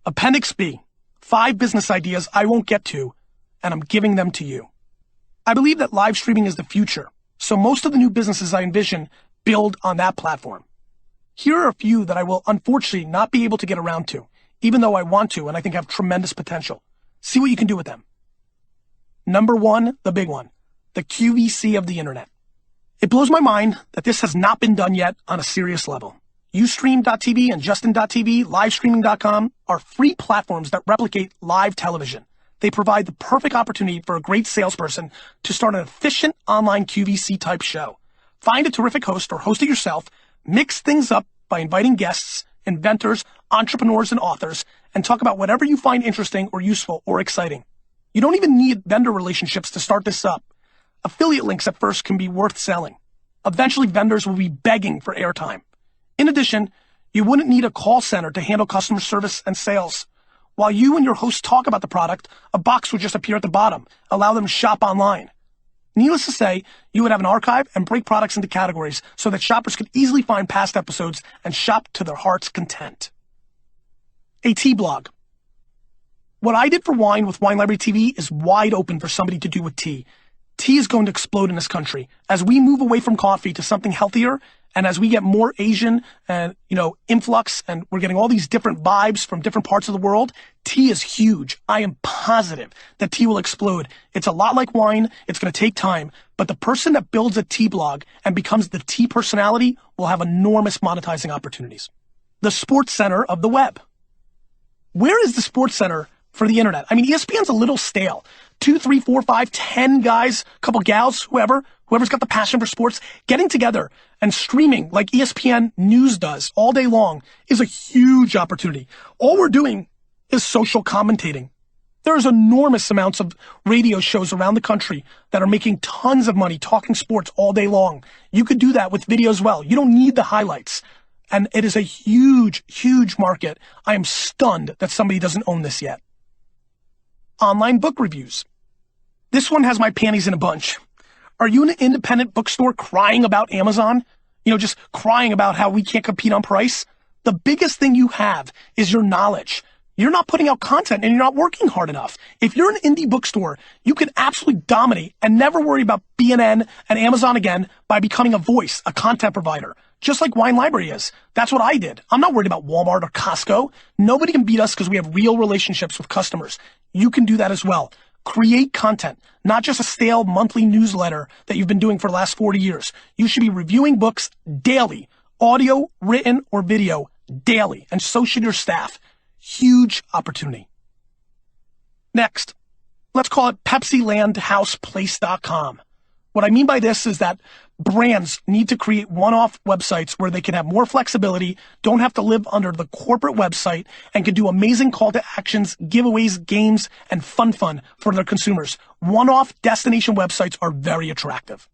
Appendix B, 5 business ideas I won't get to, and I'm giving them to you. I believe that live streaming is the future, so most of the new businesses I envision build on that platform. Here are a few that I will unfortunately not be able to get around to, even though I want to and I think have tremendous potential. See what you can do with them. Number 1, the big one, the QVC of the internet. It blows my mind that this has not been done yet on a serious level. Ustream.tv and Justin.tv, livestreaming.com are free platforms that replicate live television. They provide the perfect opportunity for a great salesperson to start an efficient online QVC type show. Find a terrific host or host it yourself, mix things up by inviting guests, inventors, entrepreneurs, and authors, and talk about whatever you find interesting or useful or exciting. You don't even need vendor relationships to start this up. Affiliate links at first can be worth selling. Eventually, vendors will be begging for airtime. In addition, you wouldn't need a call center to handle customer service and sales. While you and your host talk about the product, a box would just appear at the bottom, allow them to shop online. Needless to say, you would have an archive and break products into categories so that shoppers could easily find past episodes and shop to their heart's content. A tea blog. What I did for wine with Wine Library TV is wide open for somebody to do with tea. Tea is going to explode in this country. As we move away from coffee to something healthier, and as we get more Asian and, influx, and we're getting all these different vibes from different parts of the world, tea is huge. I am positive that tea will explode. It's a lot like wine. It's going to take time, but the person that builds a tea blog and becomes the tea personality will have enormous monetizing opportunities. The Sports Center of the web. Where is the Sports Center for the internet? I mean, ESPN's a little stale. 2, 3, 4, 5, 10 guys, couple gals, whoever's got the passion for sports, getting together and streaming like ESPN News does all day long is a huge opportunity. All we're doing is social commentating. There's enormous amounts of radio shows around the country that are making tons of money talking sports all day long. You could do that with video as well. You don't need the highlights. And it is a huge, huge market. I am stunned that somebody doesn't own this yet. Online book reviews. This one has my panties in a bunch. Are you an independent bookstore crying about Amazon? Just crying about how we can't compete on price? The biggest thing you have is your knowledge. You're not putting out content and you're not working hard enough. If you're an indie bookstore, you can absolutely dominate and never worry about BNN and Amazon again by becoming a voice, a content provider, just like Wine Library is. That's what I did. I'm not worried about Walmart or Costco. Nobody can beat us because we have real relationships with customers. You can do that as well. Create content, not just a stale monthly newsletter that you've been doing for the last 40 years. You should be reviewing books daily, audio, written, or video daily, and so should your staff. Huge opportunity. Next, let's call it PepsiLandHousePlace.com. What I mean by this is that brands need to create one-off websites where they can have more flexibility, don't have to live under the corporate website, and can do amazing call to actions, giveaways, games, and fun for their consumers. One-off destination websites are very attractive.